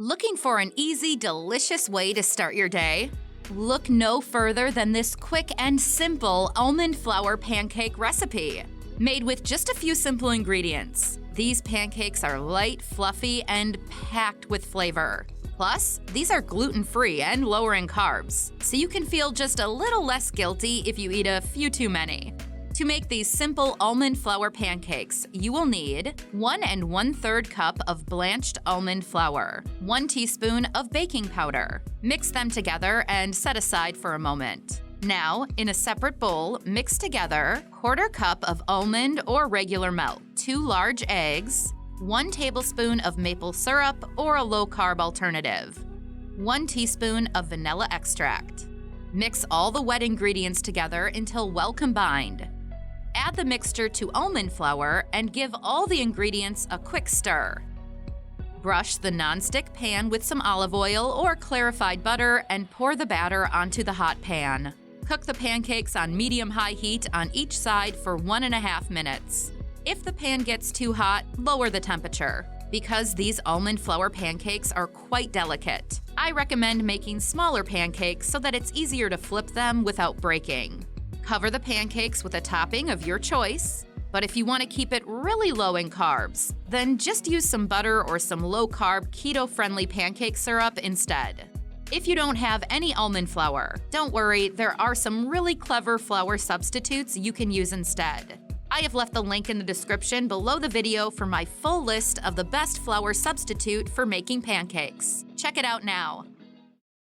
Looking for an easy, delicious way to start your day? Look no further than this quick and simple almond flour pancake recipe. Made with just a few simple ingredients, these pancakes are light, fluffy, and packed with flavor. Plus, these are gluten-free and lower in carbs, so you can feel just a little less guilty if you eat a few too many. To make these simple almond flour pancakes, you will need 1 1/3 cup of blanched almond flour, 1 teaspoon of baking powder. Mix them together and set aside for a moment. Now, in a separate bowl, mix together 1/4 cup of almond or regular milk, 2 large eggs, 1 tablespoon of maple syrup or a low-carb alternative, 1 teaspoon of vanilla extract. Mix all the wet ingredients together until well combined. Add the mixture to almond flour and give all the ingredients a quick stir. Brush the nonstick pan with some olive oil or clarified butter and pour the batter onto the hot pan. Cook the pancakes on medium-high heat on each side for 1.5 minutes. If the pan gets too hot, lower the temperature. Because these almond flour pancakes are quite delicate, I recommend making smaller pancakes so that it's easier to flip them without breaking. Cover the pancakes with a topping of your choice, but if you want to keep it really low in carbs, then just use some butter or some low-carb, keto-friendly pancake syrup instead. If you don't have any almond flour, don't worry, there are some really clever flour substitutes you can use instead. I have left the link in the description below the video for my full list of the best flour substitute for making pancakes. Check it out now.